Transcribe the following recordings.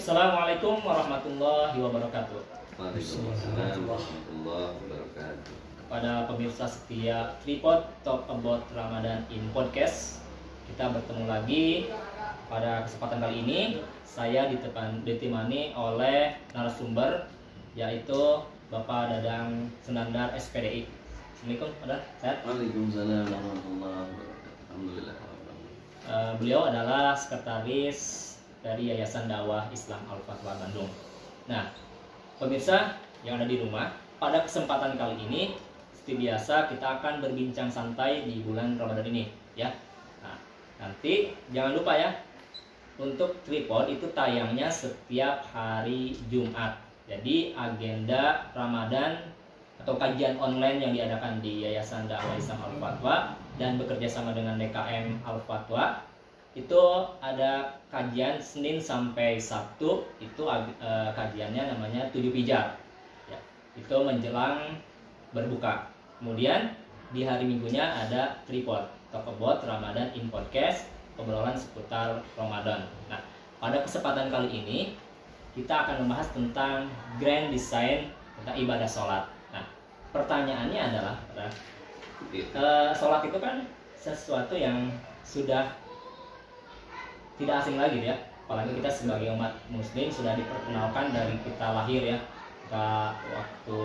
Assalamualaikum warahmatullahi wabarakatuh. Waalaikumsalam warahmatullahi wabarakatuh. Kepada pemirsa setia Tripod Talk About Ramadan in Podcast, kita bertemu lagi. Pada kesempatan kali ini saya ditemani oleh narasumber, yaitu Bapak Dadang Sunandar SPDI. Assalamualaikum, Pak. Sehat? Waalaikumsalam warahmatullahi wabarakatuh. Alhamdulillah. Beliau adalah sekretaris dari Yayasan Dakwah Islam Al-Fatwa Bandung. Nah, pemirsa yang ada di rumah, pada kesempatan kali ini seperti biasa kita akan berbincang santai di bulan Ramadan ini, ya. Nah, nanti jangan lupa ya, untuk Tripod itu tayangnya setiap hari Jumat. Jadi agenda Ramadan atau kajian online yang diadakan di Yayasan Dakwah Islam Al-Fatwa dan bekerja sama dengan DKM Al-Fatwa itu ada kajian Senin sampai Sabtu. Itu kajiannya namanya 7 pijar ya, itu menjelang berbuka. Kemudian di hari Minggunya ada Tripod Talk About Ramadan in Podcast, obrolan seputar Ramadan. Nah, pada kesempatan kali ini kita akan membahas tentang grand design tentang ibadah sholat. Nah, pertanyaannya adalah sholat itu kan sesuatu yang sudah tidak asing lagi ya, apalagi kita sebagai umat muslim sudah diperkenalkan dari kita lahir ya. Kita waktu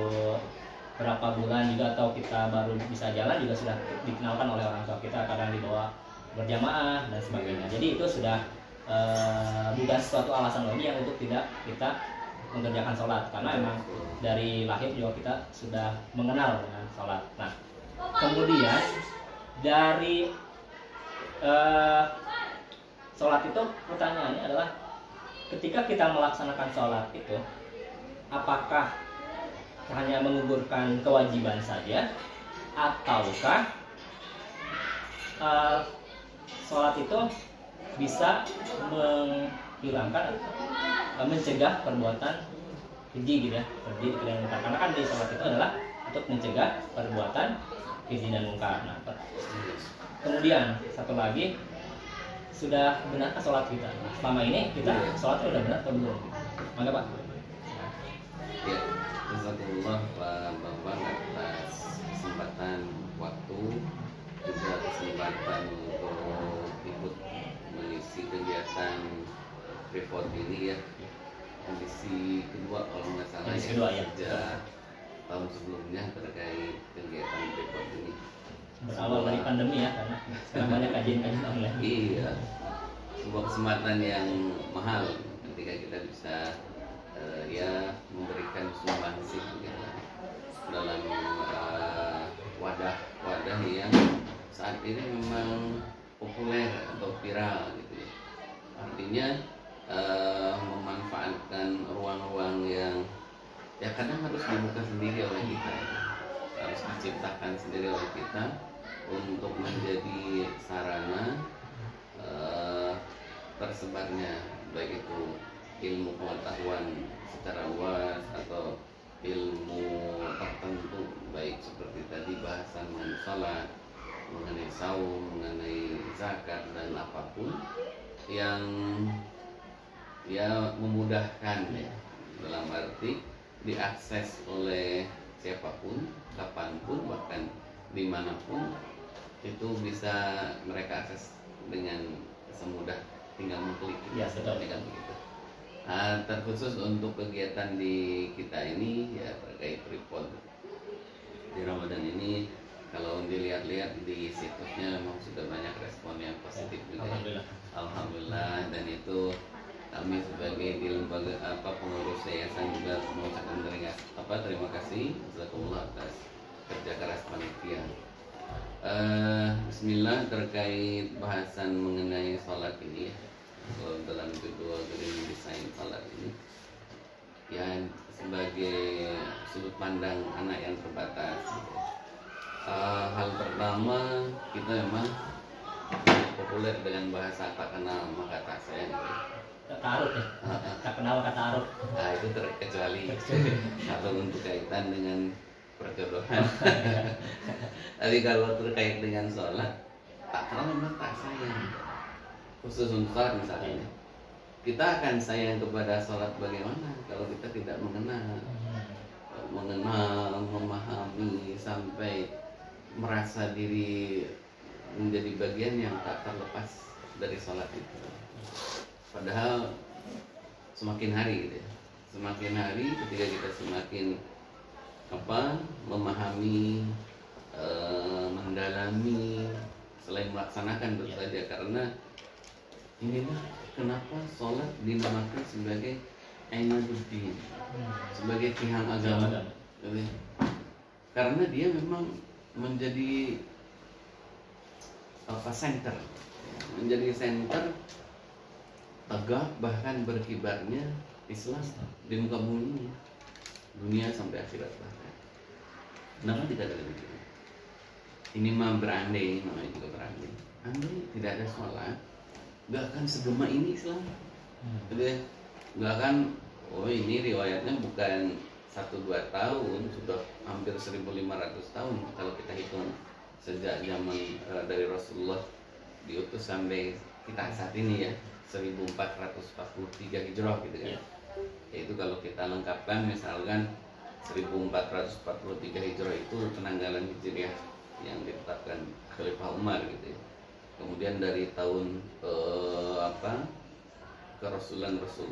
berapa bulan juga atau kita baru bisa jalan juga sudah dikenalkan oleh orang tua kita, kadang dibawa berjamaah dan sebagainya. Jadi itu sudah bukan suatu alasan lagi yang untuk tidak kita mengerjakan sholat, karena emang dari lahir juga kita sudah mengenal dengan sholat. Nah, kemudian dari sholat itu pertanyaannya adalah, ketika kita melaksanakan sholat itu apakah hanya menggugurkan kewajiban saja, ataukah sholat itu bisa menghilangkan, mencegah perbuatan keji gitu ya, keji dan mungkar. Karena kan di sholat itu adalah untuk mencegah perbuatan keji dan mungkar. Nah, kemudian satu lagi, sudah benarkah sholat kita? Selama ini kita sholatnya udah benar atau belum? Mangga Pak. Ya, jazakumullah Pak Bambang atas kesempatan waktu, juga kesempatan untuk ikut mengisi kegiatan report ini ya. Edisi kedua kalau nggak salah Edisi kedua, ya. Sejak tahun sebelumnya terkait kegiatan report ini. Berawal dari pandemi ya, karena sekarang banyak kajian-kajian online. Iya, sebuah kesempatan yang mahal ketika kita bisa memberikan sumbangsih gitu, dalam wadah-wadah yang saat ini memang populer atau viral gitu. Artinya memanfaatkan ruang-ruang yang ya kadang harus dibuka sendiri oleh kita, harus diciptakan sendiri oleh kita untuk menjadi sarana tersebarnya baik itu ilmu pengetahuan secara luas atau ilmu tertentu, baik seperti tadi bahasan mengenai salat, mengenai saum, mengenai zakat dan apapun yang ya memudahkan ya, dalam arti diakses oleh siapapun, kapanpun, bahkan dimanapun itu bisa mereka akses dengan semudah, tinggal mengklik ya, betul. kan begitu. Terkhusus untuk kegiatan di kita ini ya terkait report di Ramadan ini, kalau dilihat-lihat di situsnya memang sudah banyak respon yang positif juga. Alhamdulillah. Dan itu kami sebagai di lembaga pengurus yayasan juga mengucapkan terima kasih jazakumullah atas kerja keras panitia. Bismillah, terkait bahasan mengenai sholat ini, dalam judul Green Design Sholat ini, ya sebagai sudut pandang anak yang terbatas. Hal pertama, kita memang populer dengan bahasa tak kenal maka tak sayang. Ta'aruf ya, tak kenal kata ta'aruf. Nah, itu terkecuali atau untuk kaitan dengan perjodohan. Tapi kalau terkait dengan sholat, tak kenal memang tak sayang. Khusus untuk sholat misalnya, kita akan sayang kepada sholat bagaimana kalau kita tidak mengenal, memahami sampai merasa diri menjadi bagian yang tak terlepas dari sholat itu. Padahal semakin hari gitu ya, semakin hari ketika kita semakin memahami, mendalami, selain melaksanakan tentu saja, karena inilah kenapa sholat dinamakan sebagai Aimaduddin, sebagai tiang agama. Karena dia memang menjadi center, menjadi center tegak bahkan berkibarnya Islam di muka bumi, dunia sampai akhirat bahkan. Kenapa tidak ada begitu? Ini mah berandai, namanya juga berandai. Andai tidak ada sholat, gak akan segema ini Islam. Gak akan, oh ini riwayatnya bukan 1-2 tahun, sudah hampir 1500 tahun kalau kita hitung sejak zaman dari Rasulullah diutus sampai kita saat ini ya, 1443 Hijrah gitu kan. Yaitu kalau kita lengkapkan misalkan 1443 Hijrah itu penanggalan Hijriah yang ditetapkan Khalifah Umar gitu ya. Kemudian dari tahun kerasulan Rasul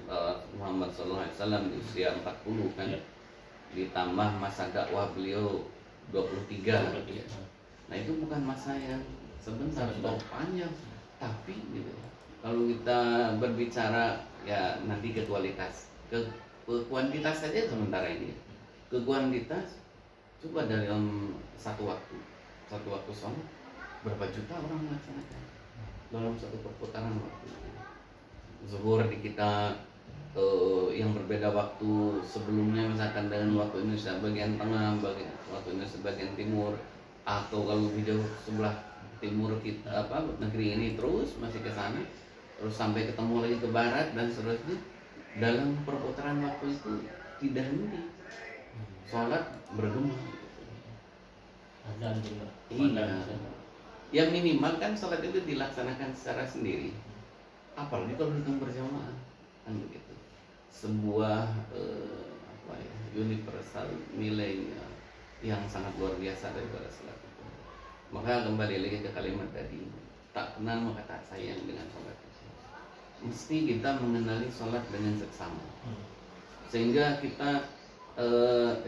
Muhammad SAW di usia 40 kan, ditambah masa dakwah beliau 23 gitu ya. Nah itu bukan masa yang sebentar, sudah panjang. Tapi gitu, kalau kita berbicara ya nanti ke kualitas, ke kuantitas saja sementara ini. Ke kuantitas, coba dalam satu waktu sholat berapa juta orang melaksanakan dalam satu perputaran waktu. Zuhur di kita yang berbeda waktu sebelumnya misalkan dengan waktu Indonesia bagian tengah, waktu Indonesia bagian timur, atau kalau di jauh sebelah timur kita negeri ini terus masih ke sana, terus sampai ketemu lagi ke barat dan seterusnya. Dalam perputaran waktu itu tidak henti sholat bergema. Azan juga. Iya. Yang minimal kan sholat itu dilaksanakan secara sendiri, apalagi kalau hitung berjamaah kan begitu. Sebuah universal nilainya yang sangat luar biasa daripada sholat itu. Maka kembali lagi ke kalimat tadi, tak kenal maka tak sayang dengan sholat itu. Mesti kita mengenali sholat dengan seksama, sehingga kita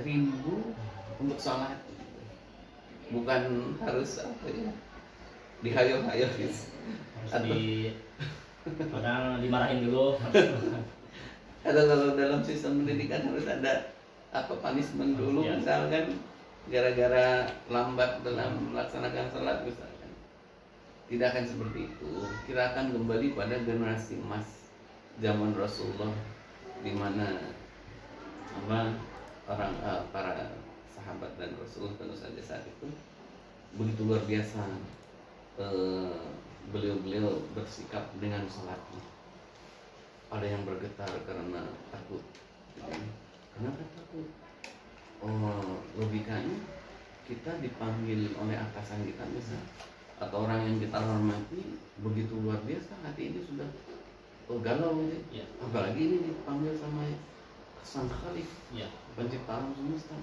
rindu untuk sholat, bukan harus dihayal-hayal gitu. Kadang dimarahin dulu. Atau kalau dalam sistem pendidikan harus ada punishment dulu, misalkan gara-gara lambat dalam melaksanakan sholat misalkan. Tidak akan seperti itu. Kita akan kembali pada generasi emas zaman Rasulullah, di mana para sahabat dan Rasul tentu saja saat itu begitu luar biasa beliau bersikap dengan sholatnya. Ada yang bergetar karena takut. Kenapa takut? Logikanya kita dipanggil oleh atasan kita misal, atau orang yang kita hormati begitu luar biasa, hati ini sudah galau ya. Apalagi ini dipanggil sama sang Khalik, pencipta alam semesta,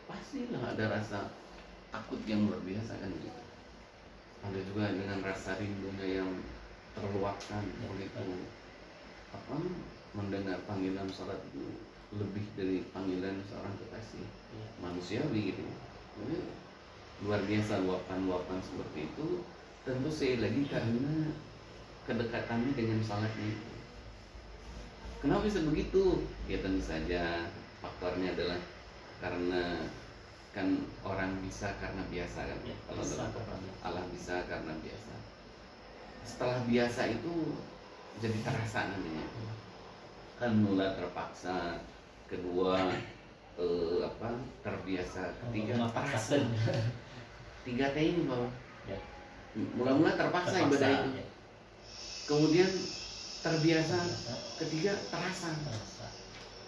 pastilah ada rasa takut yang luar biasa kan gitu. Ada juga dengan rasa rindunya yang terluapkan begitu mendengar panggilan sholat itu lebih dari panggilan seorang kekasih manusiawi gitu. Jadi, luar biasa luapan-luapan seperti itu. Tentu sekali lagi karena kedekatannya dengan sholatnya itu. Kenapa bisa begitu? Ya tentu saja faktornya adalah karena kan orang bisa karena biasa kan. Kalau Allah bisa karena biasa. Setelah biasa itu jadi terasa nantinya. Kan mula terpaksa, kedua terbiasa, ketiga terpaksa. 3T ini Bapak. Mula-mula terpaksa ibadah itu. Kemudian terbiasa, ketiga terasa.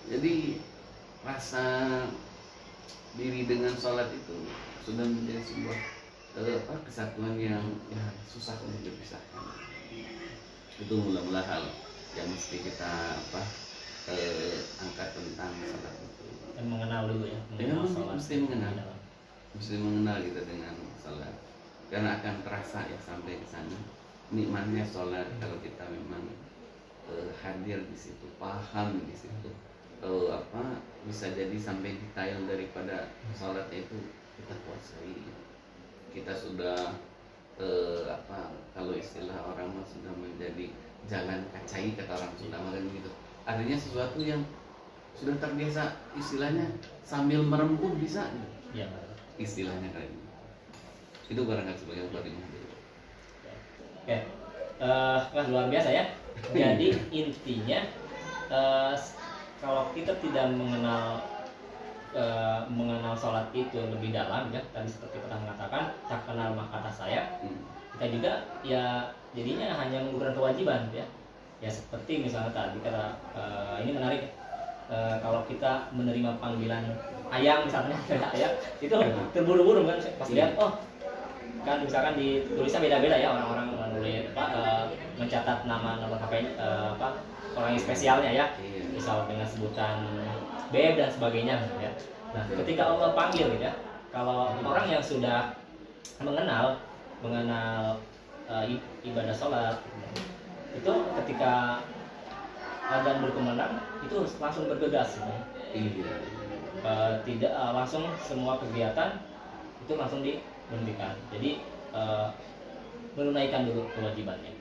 Jadi rasa diri dengan sholat itu sudah menjadi sebuah kesatuan yang susah untuk dipisahkan. Itu mula-mula hal. yang mesti kita angkat tentang salat itu. Dan mengenal dulu ya, Dengan sholat. mesti mengenal kita dengan salat, karena akan terasa ya sampai ke sana nikmatnya sholat kalau kita memang hadir di situ, paham di situ, bisa jadi sampai detail daripada sholatnya itu kita kuasai, kita sudah kalau istilah orang mah sudah menjadi jalan kacai, kata orang Sunda kan gitu. Artinya sesuatu yang sudah terbiasa, istilahnya sambil merempuh bisa ya, istilahnya kayak gitu. Itu barangkali sebagai mukadimah. Oke, wah luar biasa ya. Jadi intinya kalau kita tidak mengenal sholat itu lebih dalam ya, tadi seperti pernah mengatakan tak kenal maka tak sayang, kita juga ya jadinya hanya mengukur kewajiban ya. Ya seperti misalnya tadi kata ini menarik, kalau kita menerima panggilan ayang misalnya ayang itu terburu-buru kan pas lihat, oh kan misalkan di tulisnya beda-beda ya, orang-orang menulis mencatat nama HP orang yang spesialnya ya, misal dengan sebutan beb dan sebagainya ya. Nah ketika Allah panggil gitu ya, kalau orang yang sudah mengenal ibadah sholat itu ketika adzan berkumandang itu langsung bergegas gitu. Tidak langsung semua kegiatan itu langsung dihentikan. Jadi menunaikan dulu kewajibannya.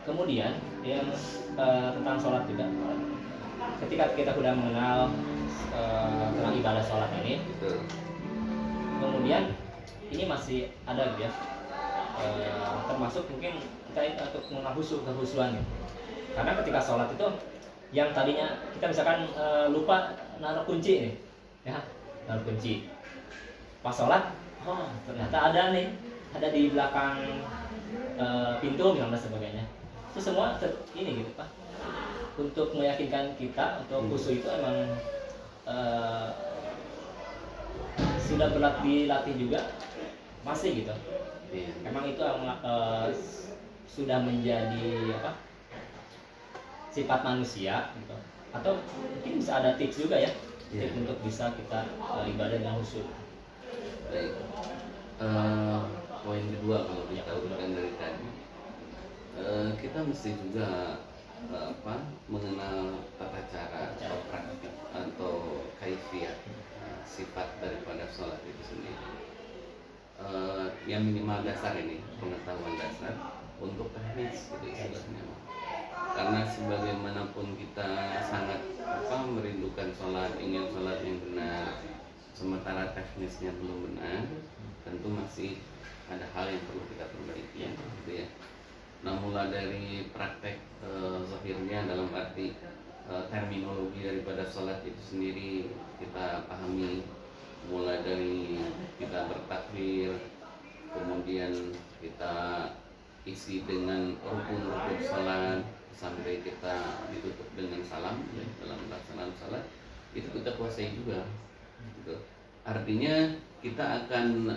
Kemudian yang tentang sholat juga, ketika kita sudah mengenal tentang ibadah sholat ini, kemudian ini masih ada gitu ya, termasuk mungkin kita untuk mengenal kehusuan gitu. Karena ketika sholat itu yang tadinya kita misalkan lupa naruh kunci nih ya, naruh kunci pas sholat, oh ternyata ada di belakang pintu misalnya sebagainya. Itu semua ini gitu Pak, untuk meyakinkan kita untuk khusyuk itu emang sudah dilatih juga masih gitu. Emang itu sudah menjadi sifat manusia gitu. Atau mungkin bisa ada tips juga ya, tips untuk bisa kita ibadah dengan khusyuk. Baik. Poin kedua kalau kita urutkan dari tadi, kita mesti juga mengenal tata cara atau praktik atau kaifiyat sifat daripada sholat itu sendiri. Yang minimal dasar ini pengetahuan dasar untuk teknis gitu istilahnya. Karena sebagaimanapun kita sangat merindukan sholat, ingin sholat yang benar, sementara teknisnya belum benar, tentu masih ada hal yang perlu kita perbaiki gitu ya. Nah mulai dari praktek zahirnya dalam arti terminologi daripada sholat itu sendiri kita pahami, mulai dari kita bertakbir, kemudian kita isi dengan rukun-rukun sholat sampai kita ditutup dengan salam ya, dalam pelaksanaan salat itu kita kuasai juga gitu. Artinya kita akan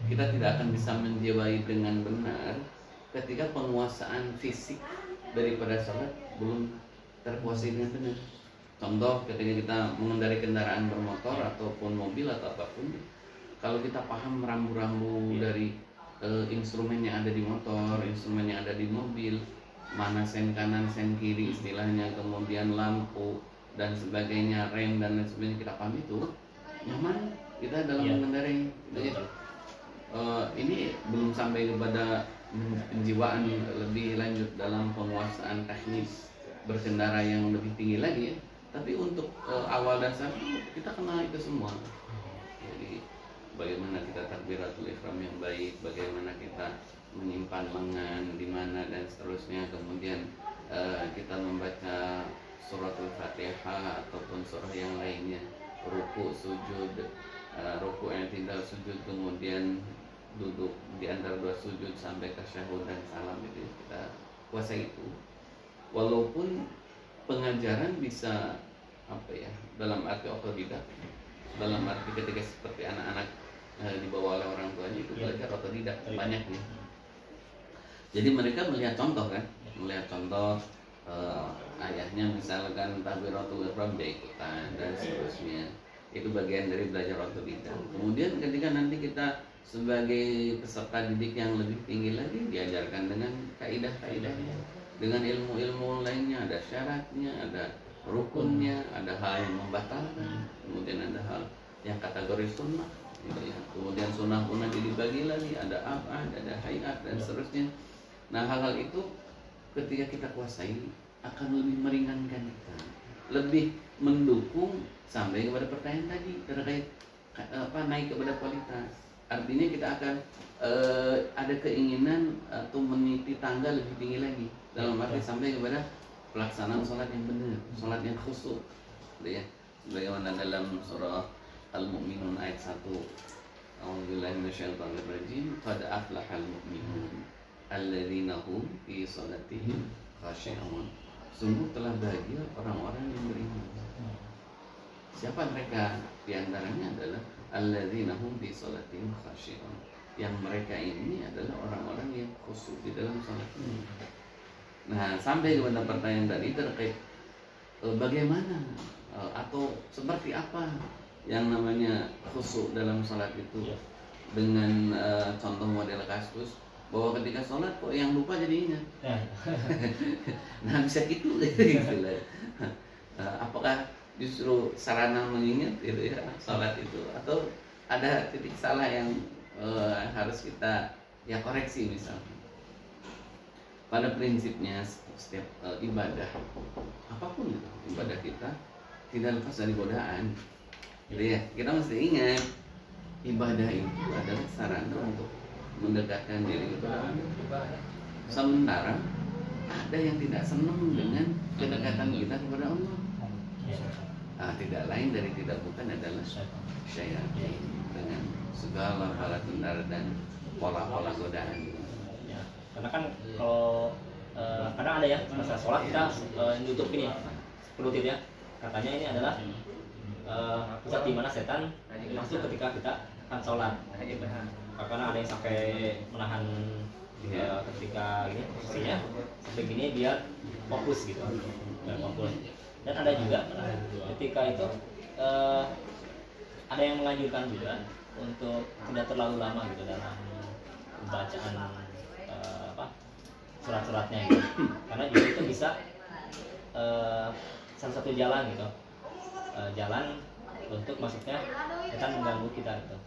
kita tidak akan bisa menjiwai dengan benar ketika penguasaan fisik daripada salat belum terkuasai dengan benar. Contoh ketika kita mengendarai kendaraan bermotor ataupun mobil atau apapun, kalau kita paham rambu-rambu dari instrumen yang ada di motor, instrumen yang ada di mobil, mana sen kanan, sen kiri istilahnya, kemudian lampu dan sebagainya, rem dan lain sebagainya, kita paham itu, nyaman kita dalam mengendarai. Ini belum sampai kepada penjiwaan lebih lanjut dalam penguasaan teknis berkendara yang lebih tinggi lagi ya. Tapi untuk awal dasar kita kenal itu semua. Jadi bagaimana kita takbiratul ihram yang baik, bagaimana kita menyimpan lengan di mana dan seterusnya, kemudian kita membaca suratul Fatihah ataupun surah yang lainnya, ruku, sujud, ruku yang tidak sujud, kemudian duduk di antara dua sujud sampai tasyahud dan salam, itu kita kuasai itu. Walaupun pengajaran bisa dalam arti otodidak, dalam arti ketika seperti anak-anak dibawa oleh orang tuanya itu belajar otodidak banyaknya. Jadi mereka melihat contoh kan, melihat contoh ayahnya misalkan takbiratul ihram dia ikutan dan seterusnya. Itu bagian dari belajar otodidak. Kemudian ketika nanti kita sebagai peserta didik yang lebih tinggi lagi diajarkan dengan kaidah-kaidahnya, dengan ilmu-ilmu lainnya, ada syaratnya, ada rukunnya, ada hal yang membatalkan, kemudian ada hal yang kategori sunnah, gitu ya. Kemudian sunnah pun nanti dibagi lagi, ada abad, ada hayat dan seterusnya. Nah hal-hal itu ketika kita kuasai akan lebih meringankan kita, lebih mendukung sampai kepada pertanyaan tadi terkait naik kepada kualitas. Artinya kita akan ada keinginan atau meniti tangga lebih tinggi lagi dalam arti sampai kepada pelaksanaan sholat yang benar, sholat yang khusyuk, gitu ya. Sebagaimana dalam surah Al-Mu'minun ayat 1, A'udzubillahi minasyaitonir rajim, qad aflahal mu'minun alladzina hum fi sholatihim khashi'un. Sungguh telah bahagia orang-orang yang beriman. Siapa mereka? Di antaranya adalah alladzina hum fi sholatihim khashi'un. Yang mereka ini adalah orang-orang yang khusyuk di dalam sholatnya. Nah, sampai kepada pertanyaan tadi terkait bagaimana atau seperti apa yang namanya khusyuk dalam sholat itu, dengan contoh model kasus bahwa ketika sholat kok yang lupa jadi ingat. Nah bisa gitu, gitu lah. Apakah justru sarana mengingat gitu ya sholat itu, atau ada titik salah yang harus kita ya koreksi misalnya? Pada prinsipnya setiap ibadah apapun itu, ibadah kita tidak lepas dari godaan, gitu ya. Kita mesti ingat ibadah itu adalah sarana untuk mendekatkan diri kepada Allah. Sementara ada yang tidak senang dengan kedekatan kita kepada Allah. Tidak lain dari tidak bukan adalah syaitan dengan segala hal tentara dan pola-pola godaan. Karena kan kalau kadang ada ya masa sholat kita nutup ini pelutit ya, katanya ini adalah pusat di mana setan masuk ketika kita akan sholat. Karena ada yang sampai menahan ketika ini posisinya sampai gini biar fokus gitu, biar fokus. Dan ada juga ketika itu ada yang menganjurkan juga untuk tidak terlalu lama gitu dalam bacaan surat-suratnya gitu. Karena juga itu bisa salah satu jalan gitu, jalan untuk masuknya setan mengganggu kita gitu.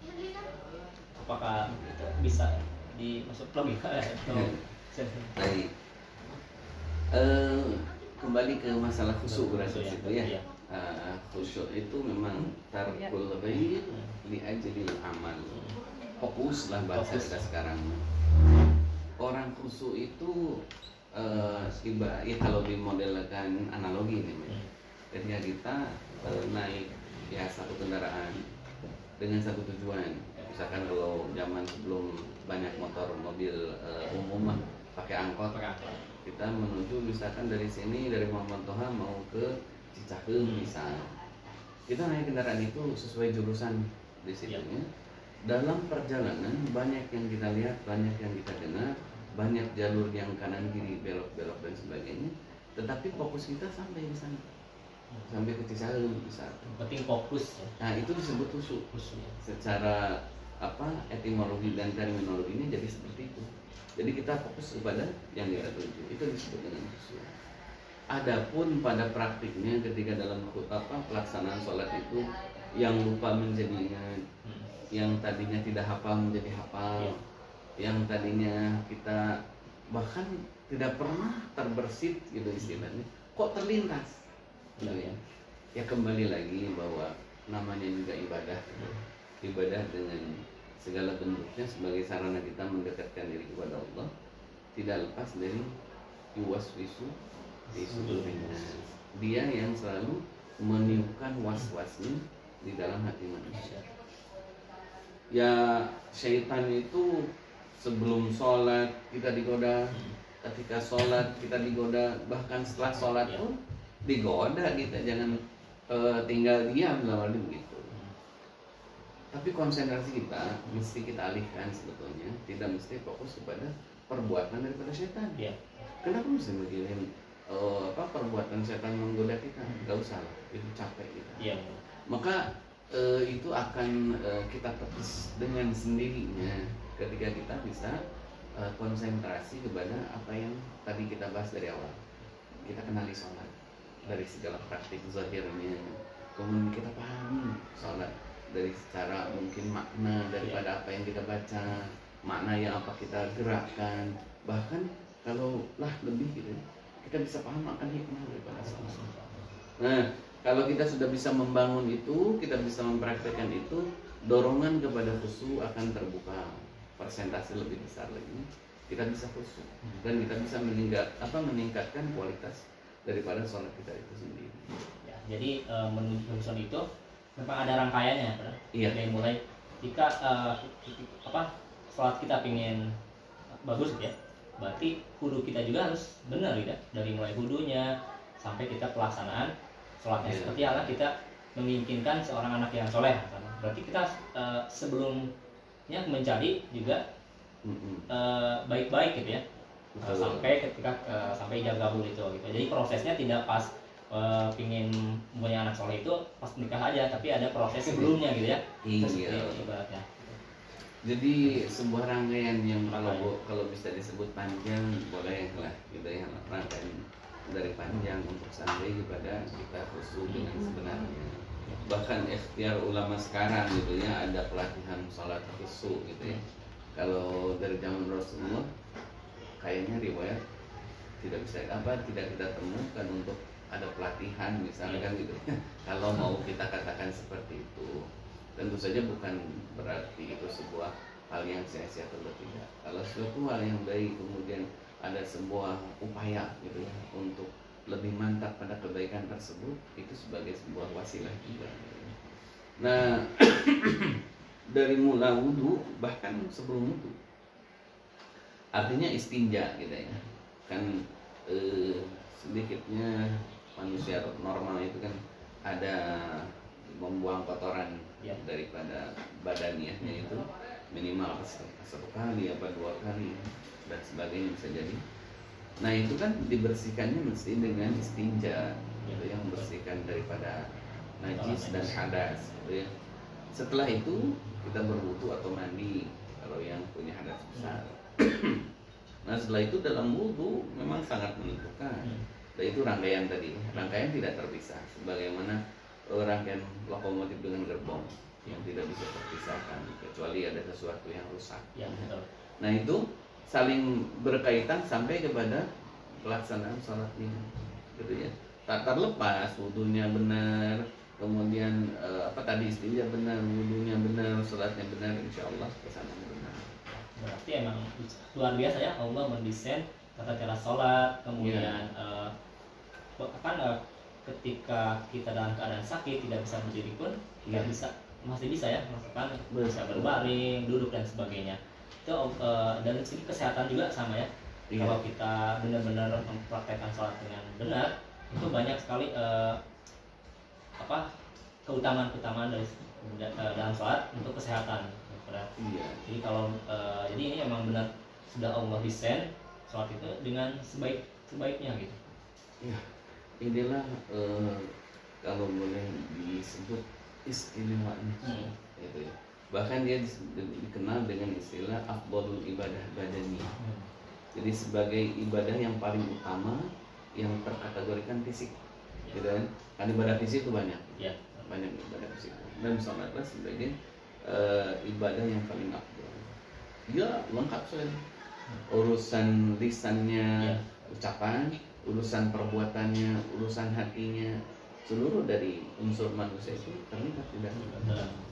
Apakah itu bisa dimasuk logika atau baik. Kembali ke masalah khusyuk berarti itu ya. Khusyuk itu memang tarkul ghair li ajlil amal. Fokuslah bahasa kita sekarang. Orang khusyuk itu ya kalau dimodelkan analogi nih, ketika kita naik ya satu kendaraan dengan satu tujuan. Misalkan kalau zaman sebelum banyak motor mobil umum pakai angkot, kita menuju misalkan dari sini dari Muhammad Toha mau ke Cicaheum misal, kita naik kendaraan itu sesuai jurusan di situ ya. Dalam perjalanan banyak yang kita lihat, banyak yang kita dengar, banyak jalur yang kanan kiri belok-belok dan sebagainya, tetapi fokus kita sampai di sana, sampai ke Cicaheum misal. Penting fokus. Nah itu disebut khusyuk. Secara etimologi dan terminologinya jadi seperti itu. Jadi kita fokus kepada yang kita tuju, itu disebut dengan khusyuk. Adapun pada praktiknya ketika dalam pelaksanaan sholat itu yang lupa menjadi ingat, yang tadinya tidak hafal menjadi hafal, yang tadinya kita bahkan tidak pernah terbersit gitu istilahnya, kok terlintas gitu ya. Ya kembali lagi bahwa namanya juga ibadah. Ibadah dengan segala bentuknya sebagai sarana kita mendekatkan diri kepada Allah, tidak lepas dari yuwaswisu fi sudurin nas. Dia yang selalu meniupkan was-wasnya di dalam hati manusia. Ya syaitan itu sebelum sholat kita digoda, ketika sholat kita digoda, bahkan setelah sholat pun digoda kita. Jangan tinggal diam dalam arti begitu. Tapi konsentrasi kita mesti kita alihkan sebetulnya, tidak mesti fokus kepada perbuatan daripada setan. Ya. Kenapa mesti mikirin perbuatan setan menggoda kita? Gak usah lah, itu capek kita. Iya. Maka itu akan kita tepis dengan sendirinya ketika kita bisa konsentrasi kepada apa yang tadi kita bahas dari awal. Kita kenali sholat dari segala praktik zahirnya, kemudian kita pahami sholat dari secara mungkin makna daripada apa yang kita baca, makna yang apa kita gerakkan, bahkan kalau lah lebih gitu kita bisa paham akan hikmah daripada sholat. Nah, kalau kita sudah bisa membangun itu, kita bisa mempraktekkan itu, dorongan kepada khusyuk akan terbuka, persentase lebih besar lagi. Kita bisa khusyuk dan kita bisa meningkatkan kualitas daripada sholat kita itu sendiri. Ya, jadi menuju itu memang ada rangkaiannya, Iya. Dari mulai jika sholat kita pengen bagus ya, berarti hudu kita juga harus benar gitu, dari mulai hudunya sampai kita pelaksanaan sholatnya seperti apa kita memimpikan seorang anak yang soleh. Berarti kita sebelumnya mencari juga baik-baik gitu ya. Sampai ketika sampai ijabah kabul itu gitu. Jadi prosesnya tidak pas pingin punya anak soleh itu pas nikah aja, tapi ada proses sebelumnya gitu ya. Iya. Ibaratnya. Jadi sebuah rangkaian yang kalau bisa disebut panjang boleh lah gitu ya, rangkaian dari panjang untuk sampai kepada kita khusyuk dengan sebenarnya. Bahkan ikhtiar ulama sekarang gitu ya, ada pelatihan sholat khusyuk gitu ya. Kalau dari zaman Rasulullah kayaknya riwayat tidak kita temukan untuk ada pelatihan misalnya kan gitu. Kalau mau kita katakan seperti itu, tentu saja bukan berarti itu sebuah hal yang sia-sia atau tidak. Kalau suatu hal yang baik kemudian ada sebuah upaya gitu ya untuk lebih mantap pada kebaikan tersebut, itu sebagai sebuah wasilah juga. Nah, dari mula wudhu bahkan sebelum wudhu, artinya istinja gitu ya. Kan sedikitnya manusia normal itu kan ada membuang kotoran daripada badannya itu minimal satu kali apa 2 kali dan sebagainya bisa jadi. Nah itu kan dibersihkannya mesti dengan istinja gitu, yang membersihkan daripada najis dan hadas gitu ya. Setelah itu kita berwudu atau mandi kalau yang punya hadas besar. Nah setelah itu dalam wudu memang sangat menentukan. Dan itu rangkaian tadi, rangkaian tidak terpisah sebagaimana rangkaian lokomotif dengan gerbong yang tidak bisa terpisahkan kecuali ada sesuatu yang rusak. Ya, betul. Nah itu saling berkaitan sampai kepada pelaksanaan sholatnya, gitu ya. Tak terlepas wudunya benar, kemudian tadi istinja benar, wudunya benar, sholatnya benar, insya Allah kesananya benar. Berarti emang luar biasa ya Allah mendesain tata cara sholat, kemudian ketika kita dalam keadaan sakit tidak bisa berdiri pun masih bisa ya, maksudnya bisa berbaring, duduk dan sebagainya. Itu dan segi kesehatan juga sama ya. Kalau kita benar-benar mempraktekkan sholat dengan benar, itu banyak sekali keutamaan-keutamaan dari dalam sholat untuk kesehatan. Jadi kalau jadi ini memang benar sudah Allah desain sholat itu dengan sebaik-sebaiknya gitu. Ya, inilah kalau boleh disebut istimewanya gitu ya. Bahkan dia dikenal dengan istilah afdhalul ibadah badani. Jadi sebagai ibadah yang paling utama yang terkategorikan fisik, gitu kan? Kan ibadah fisik itu banyak, banyak ibadah fisik. Dan sholatlah sebagai ibadah yang paling afdal. Ya lengkap sekali. Urusan lisannya, ucapan, urusan perbuatannya, urusan hatinya, seluruh dari unsur manusia itu terlibat di dalam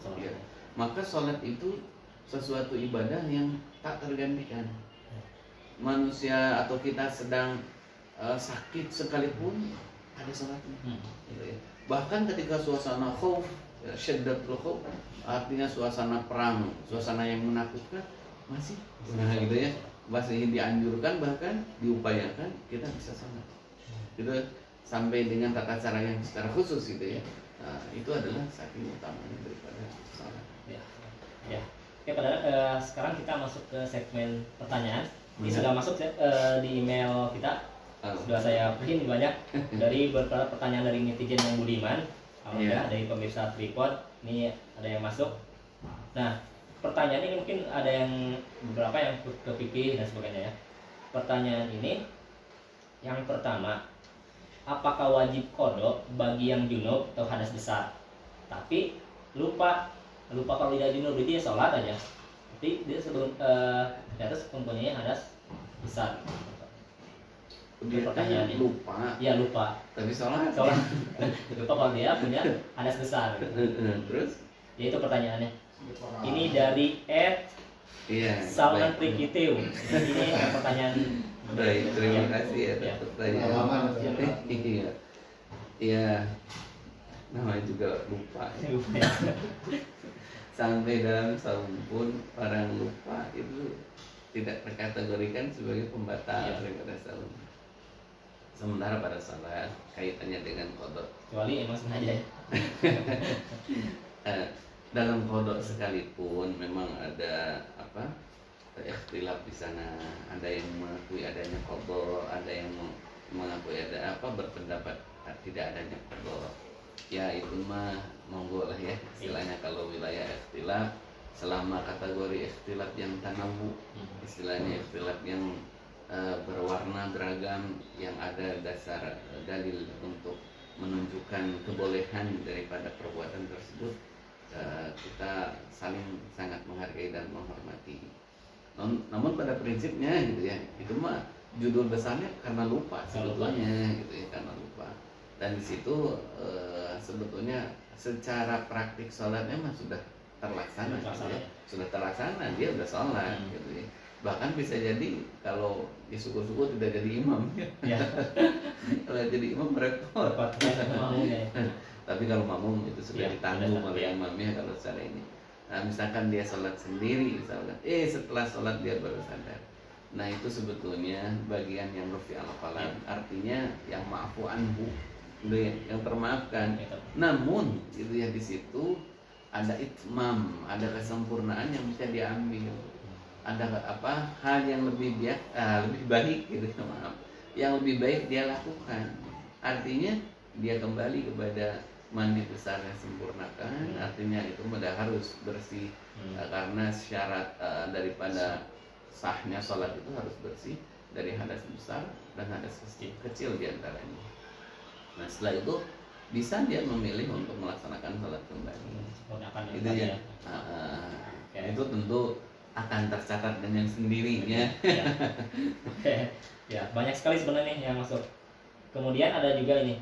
sholat. Ya. Maka sholat itu sesuatu ibadah yang tak tergantikan. Manusia atau kita sedang sakit sekalipun ada sholatnya. Gitu ya. Bahkan ketika suasana khauf, syaddatul khauf, artinya suasana perang, suasana yang menakutkan, masih gitu ya. Masih dianjurkan, bahkan diupayakan kita bisa sholat. Gitu sampai dengan tata cara yang secara khusus gitu ya. Nah, itu adalah saking utamanya daripada sholat. Ya. Oke, sekarang kita masuk ke segmen pertanyaan. Ini sudah masuk di email kita. Sudah saya print banyak dari beberapa pertanyaan dari netizen yang budiman. Alhamdulillah dari pemirsa Tripod ini ada yang masuk. Nah, pertanyaan ini mungkin ada yang beberapa yang kepikir dan sebagainya ya. Pertanyaan ini yang pertama, apakah wajib qadha bagi yang junub atau hadas besar? Tapi lupa kalau tidak junub itu ya sholat aja. Tapi dia sebelum di atas mempunyai hadas besar. Dia Pertanyaannya lupa. Ya lupa. Tapi sholat. Lupa kalau dia punya hadas besar. Terus? Ya itu pertanyaannya. Ini dari Salman Prikitiu. Ini pertanyaan. Baik, terima kasih atas pertanyaan. Iya. Namanya juga lupa. Sampai dalam saum pun orang lupa itu tidak terkategorikan sebagai pembatal daripada saum. Sementara pada salat kaitannya dengan qadha. Kecuali emang sengaja. Dalam qadha sekalipun memang ada ikhtilaf di sana. Ada yang mengakui adanya qadha, ada yang mengakui ada berpendapat tidak adanya qadha. Ya itu mah monggo lah ya istilahnya kalau wilayah ikhtilaf, selama kategori ikhtilaf yang tanawu, istilahnya ikhtilaf yang berwarna beragam, yang ada dasar dalil untuk menunjukkan kebolehan daripada perbuatan tersebut, kita saling sangat menghargai dan menghormati. Namun pada prinsipnya gitu ya, itu mah judul besarnya karena lupa sebetulnya gitu ya, karena lupa. Dan di situ sebetulnya secara praktik sholatnya mah sudah terlaksana gitu ya. Sudah terlaksana, dia udah sholat gitu ya. Bahkan bisa jadi kalau di suku-suku tidak jadi imam ya. Kalau jadi imam repot. Tapi kalau makmum itu sudah ditanggung oleh imamnya kalau secara ini. Nah, misalkan dia sholat sendiri misalkan, setelah sholat dia baru sadar. Nah itu sebetulnya bagian yang rufi al-qalam, artinya yang ma'fu anhu, yang termaafkan. Namun itu ya di situ ada itmam, ada kesempurnaan yang bisa diambil. Ada hal yang lebih baik gitu, maaf, yang lebih baik dia lakukan. Artinya dia kembali kepada mandi besar yang sempurnakan. Artinya itu sudah harus bersih, karena syarat daripada sahnya sholat itu harus bersih dari hadas besar dan hadas kecil diantaranya. Nah setelah itu bisa dia memilih untuk melaksanakan sholat kembali. Itu ya. Itu tentu akan tercatat dengan sendirinya. Ya, banyak sekali sebenarnya yang masuk. Kemudian ada juga ini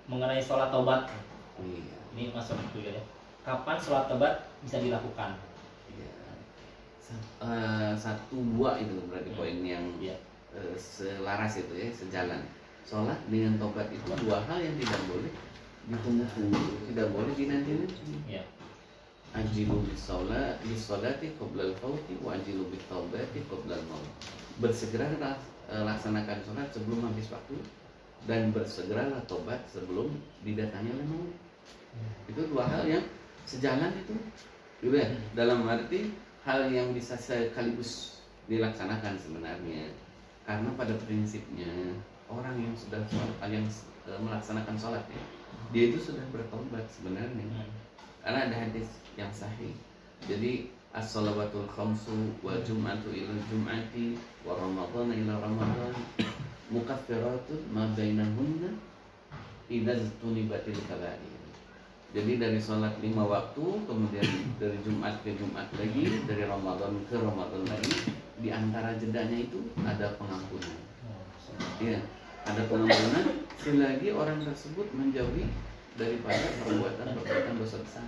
mengenai sholat taubat. Ini masuk juga ya. Kapan sholat taubat bisa dilakukan? Satu dua itu berarti poin yang selaras itu ya, sejalan. Sholat dengan taubat itu dua hal yang tidak boleh ditunggu-tunggu, tidak boleh dinanti-nanti. Ajilu bis-sholati qabla al-fawti wa ajilu bit-taubati qabla al-maut. Bersegeralah laksanakan sholat sebelum habis waktu, dan bersegeralah tobat sebelum didatangi oleh maut. Itu dua hal yang sejalan itu. Gitu ya. Dalam arti hal yang bisa sekaligus dilaksanakan sebenarnya. Karena pada prinsipnya orang yang sudah melaksanakan sholatnya, dia itu sudah bertobat sebenarnya. Karena ada hadis yang sahih. Jadi as-shalawatul khamsu wa jum'atu ila jum'ati wa ramadhan ila ramadhan mukaffiratun ma bainahunna idza tunibatil kaba'ir. Jadi dari sholat 5 waktu, kemudian dari Jumat ke Jumat lagi, dari Ramadan ke Ramadan lagi, di antara jedanya itu ada pengampunan. Ya, ada pengampunan selagi orang tersebut menjauhi daripada perbuatan dosa besar.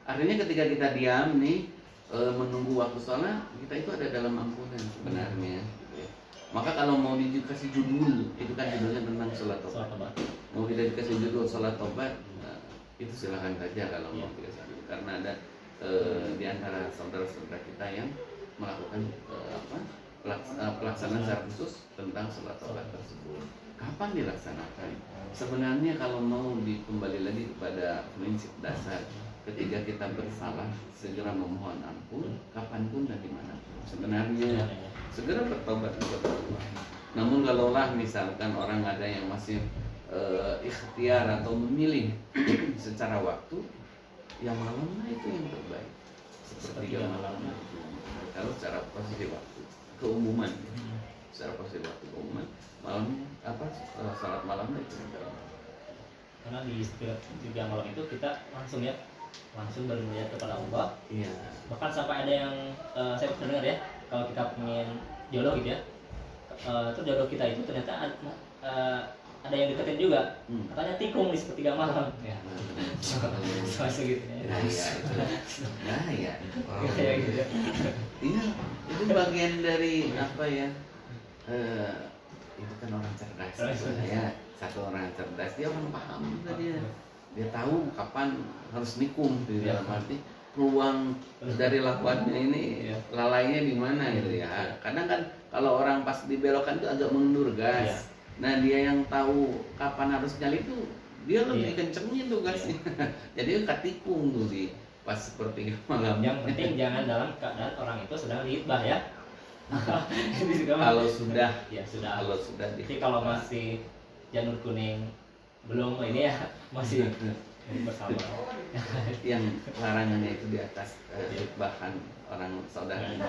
Artinya ketika kita diam nih menunggu waktu sholat, kita itu ada dalam ampunan sebenarnya. Maka kalau mau dikasih judul, itu kan judulnya tentang sholat tobat. Mau kita dikasih judul sholat tobat, itu silahkan saja kalau mau dikasih judul. Karena ada di antara saudara-saudara kita yang melakukan pelaksanaan secara khusus tentang sholat tobat tersebut. Kapan dilaksanakan? Sebenarnya kalau mau kembali lagi kepada prinsip dasar, ketika kita bersalah segera memohon ampun kapanpun dan dimanapun. Sebenarnya segera bertobat kepada Allah. Namun kalaulah misalkan orang ada yang masih ikhtiar atau memilih secara waktu, yang malamnya itu yang terbaik. Sepertiga malam. Kalau secara posisi waktu keumuman, secara posisi waktu keumuman, malamnya salat malamnya itu yang terbaik. Karena di tiga malam itu kita langsung berniat kepada Allah. Iya. Bahkan sampai ada yang saya pernah dengar ya, kalau kita pengen jodoh gitu ya, terus jodoh kita itu ternyata ada yang deketin juga, katanya tikung di sepertiga malam. Ya. Sama segitu. Nah ya. Kayak gitu. Iya, itu bagian dari apa ya? Itu kan orang cerdas. Ya, satu orang cerdas dia orang paham juga dia tahu kapan harus nikung di dalam arti peluang dari lakuannya ini lalainya di mana gitu ya. Kadang kan kalau orang pas dibelokkan itu agak mengundur gas. Nah dia yang tahu kapan harus nyali itu dia lebih kencengnya tuh gasnya. Jadi ketikung tuh di pas sepertiga malam. Yang penting jangan dalam keadaan orang itu sedang dihitbah ya. Kalau sudah Jadi kalau masih janur kuning belum ini ya masih bersama. Yang larangannya itu di atas bahkan orang saudara yang.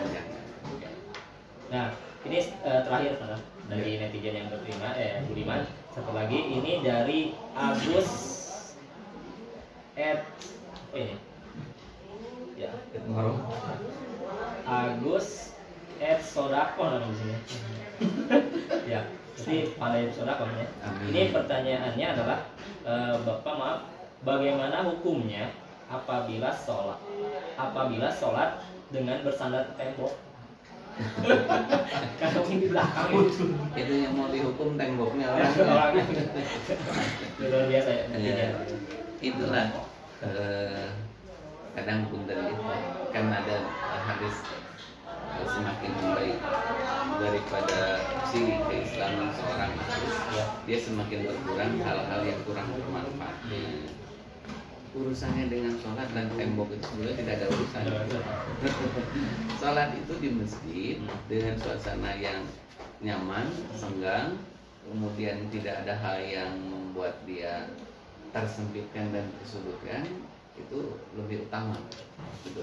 Nah ini terakhir dari netizen yang Budiman. Satu lagi ini dari Agus Agus Sodako namanya sini. Ya, jadi pandai Sodako ya. Ini pertanyaannya adalah Bapak maaf, bagaimana hukumnya apabila sholat dengan bersandar tembok? Kalau di belakang itu yang mau dihukum temboknya orangnya luar biasa ya. Itulah kadang punten kan ada hadis semakin baik daripada si keislaman seorang dia semakin berkurang hal-hal yang kurang bermanfaat. Urusannya dengan sholat dan tembok itu sebenarnya tidak ada urusan. Sholat itu di masjid dengan suasana yang nyaman, senggang, kemudian tidak ada hal yang membuat dia tersempitkan dan tersudutkan, itu lebih utama. Gitu.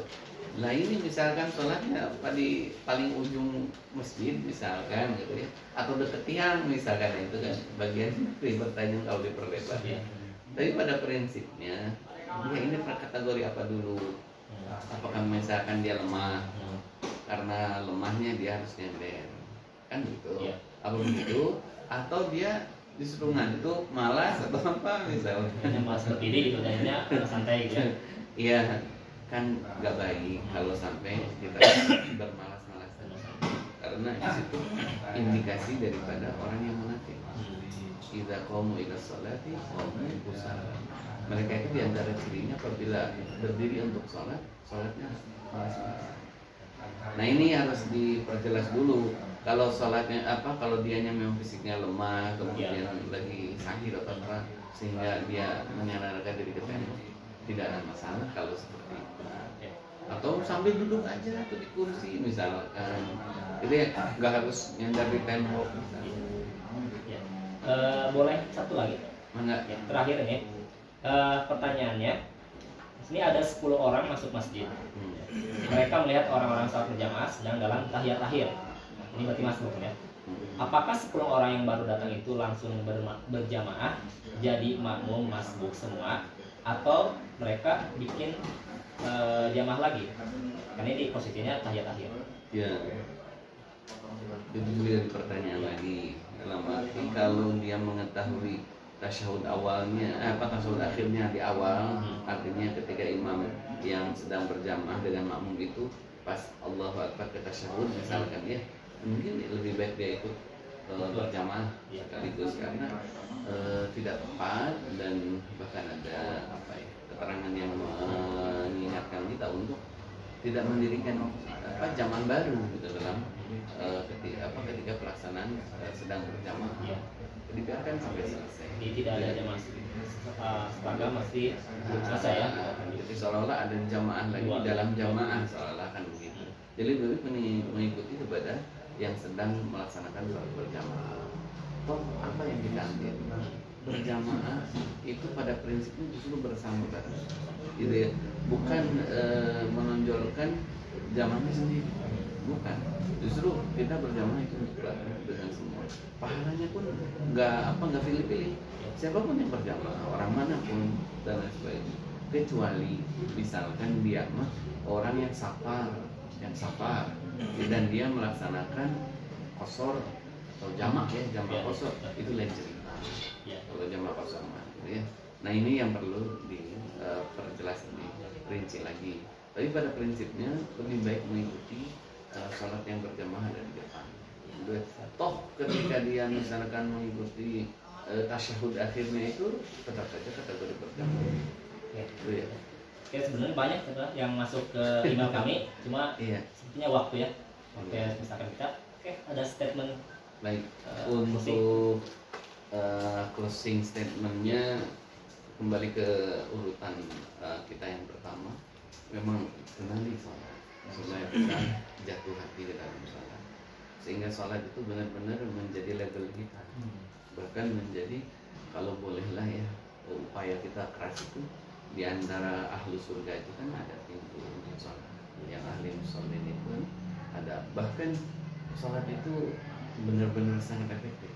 Nah ini misalkan sholatnya di paling ujung masjid misalkan gitu ya, atau dekat tiang misalkan, itu kan bagian ribetnya kalau diperlebar. Tapi pada prinsipnya dia ini kategori apa dulu? Apakah misalkan dia lemah, karena lemahnya dia harus nyender, kan gitu? Apa begitu? Atau dia disuruh ngantuk, malas atau apa misalnya? Hanya malas berdiri gitu, jadinya santai gitu. Iya, kan nggak baik kalau sampai kita bermalas-malasan, karena di situ indikasi daripada orang yang munafik. Idza qamu ila sholati qamu kusala. Mereka itu diantara cirinya apabila berdiri untuk sholat, sholatnya malas-malasan. Nah ini harus diperjelas dulu. Kalau sholatnya kalau dianya memang fisiknya lemah, kemudian lagi sakit atau apa, sehingga dia menyandarkan diri ke tembok, tidak ada masalah kalau seperti itu. Atau sambil duduk aja atau di kursi misalkan, itu ya nggak harus nyandar di tembok misalnya. Boleh satu lagi? Mana? Ya, terakhir ini pertanyaannya, ini ada 10 orang masuk masjid. Mereka melihat orang-orang salat berjamaah sedang dalam tahiyat akhir. Ini berarti masuk ya. Apakah 10 orang yang baru datang itu langsung berjamaah jadi makmum masbuk semua, atau mereka bikin jamaah lagi? Karena ini posisinya tahiyat akhir. Ya, itu juga pertanyaan lagi. Dalam arti kalau dia mengetahui tasyahud awalnya, tasyahud akhirnya di awal, artinya ketika imam yang sedang berjamaah dengan makmum itu pas Allahu Akbar ke tasyahud misalkan ya, mungkin lebih baik dia ikut berjamaah sekaligus, karena tidak tepat dan bahkan ada keterangan yang mengingatkan kita untuk tidak mendirikan jamaah baru gitu dalam ketika pelaksanaan sedang berjamaah. Iya. Dibiarkan sampai selesai. Jadi tidak ada jamaah seragam masih selesai ya. Jadi seolah-olah ada jamaah lagi Dua. dalam jamaah, seolah-olah kan begitu. Jadi lebih mengikuti ibadah yang sedang melaksanakan sholat berjamaah. Toh apa yang kita ambil? Berjamaah itu pada prinsipnya justru bersama bareng, gitu ya. Bukan menonjolkan jamaahnya sendiri, bukan. Justru kita berjamaah itu untuk bareng dengan semua. Pahalanya pun nggak pilih-pilih. Siapapun yang berjamaah, orang manapun dan lain sebagainya. Kecuali misalkan dia mah orang yang safar, dan dia melaksanakan qasar atau jamak qasar, itu lain cerita. Kalau jamak qasar mah, gitu ya. Nah ini yang perlu diperjelas lebih rinci lagi. Tapi pada prinsipnya lebih baik mengikuti sholat yang berjamaah dari depan. Toh ketika dia misalkan mengikuti tasyahud akhirnya itu tetap saja kategori berjamaah. Itu ya. Oke, sebenarnya banyak yang masuk ke email kami, cuma sepertinya waktu ya. Oke, misalkan kita, ada statement. Baik, untuk closing statementnya kembali ke urutan kita yang pertama. Memang kenali sholat, supaya kita jatuh hati ke dalam sholat, sehingga sholat itu benar-benar menjadi label kita, bahkan menjadi, kalau bolehlah ya, upaya kita keras itu. Di antara ahlu surga itu kan ada pintu sholat, yang ahli musallin itu ada. Bahkan sholat itu benar-benar sangat efektif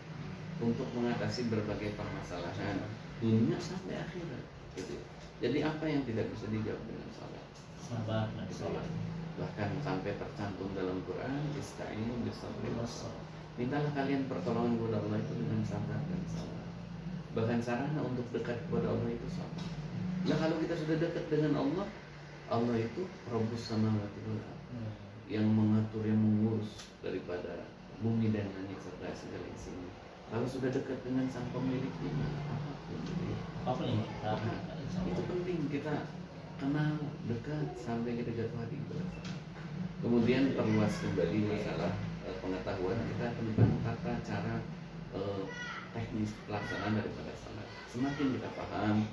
untuk mengatasi berbagai permasalahan dunia sampai akhirat, gitu. Jadi apa yang tidak bisa dijawab dengan sholat? Sabar dan sholat. Bahkan sampai tercantum dalam Quran, ista'inu bis-sabri was-shalah. Mintalah kalian pertolongan kepada Allah itu dengan sabar dan sholat. Bahkan sarana untuk dekat kepada Allah itu sholat. Nah kalau kita sudah dekat dengan Allah, Allah itu Rabbus samawati wal ardh, yang mengatur, yang mengurus daripada bumi dan langit serta segala isinya. Kalau sudah dekat dengan sang pemiliknya, apapun ini, itu penting kita kenal, dekat, sampai kita jatuh hati kepada Allah. Kemudian perluas kembali masalah pengetahuan kita tentang tata cara teknis pelaksanaan daripada salat. Semakin kita paham,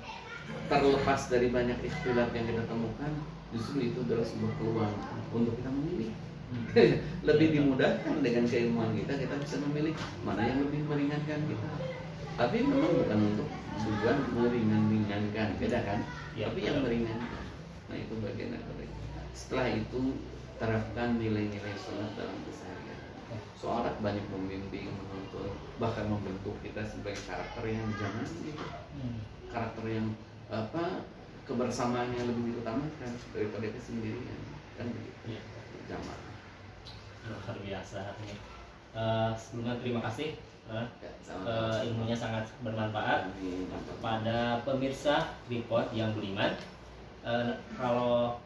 terlepas dari banyak ikhtilaf yang kita temukan, justru itu adalah sebuah peluang untuk kita memilih. Lebih dimudahkan dengan keilmuan kita bisa memilih mana yang lebih meringankan kita. Tapi memang bukan untuk tujuan meringankan, beda kan? Tapi yang meringankan. Nah itu bagian dari. Setelah itu terapkan nilai-nilai sholat dalam keseharian. Sholat banyak membimbing, menuntun, bahkan membentuk kita sebagai karakter yang jangan gitu. Karakter yang kebersamaan yang lebih diutamakan daripada kesendirian, kan begitu. Jamaah. Luar biasa ini. Sebelumnya terima kasih. Ilmunya sangat bermanfaat kepada pemirsa Report yang budiman. Kalau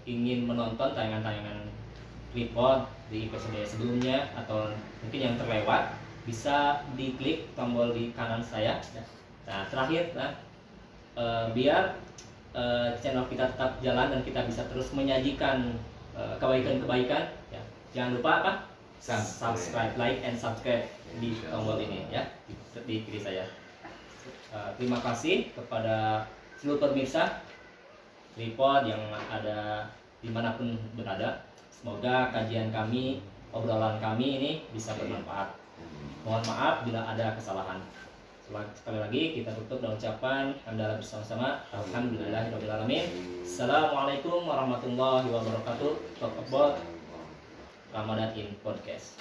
ingin menonton tayangan-tayangan Report di episode sebelumnya atau mungkin yang terlewat, bisa diklik tombol di kanan saya. Nah terakhir, biar channel kita tetap jalan dan kita bisa terus menyajikan kebaikan-kebaikan, ya. Jangan lupa subscribe, like, and subscribe di tombol ini ya, di kiri saya. Terima kasih kepada seluruh pemirsa Report yang ada dimanapun berada. Semoga kajian kami, obrolan kami ini bisa bermanfaat. Mohon maaf bila ada kesalahan. Sekali lagi kita tutup dengan ucapan hamdalah bersama-sama. Alhamdulillahirobbilalamin. Assalamualaikum warahmatullahi wabarakatuh. Talk about Ramadan in Podcast.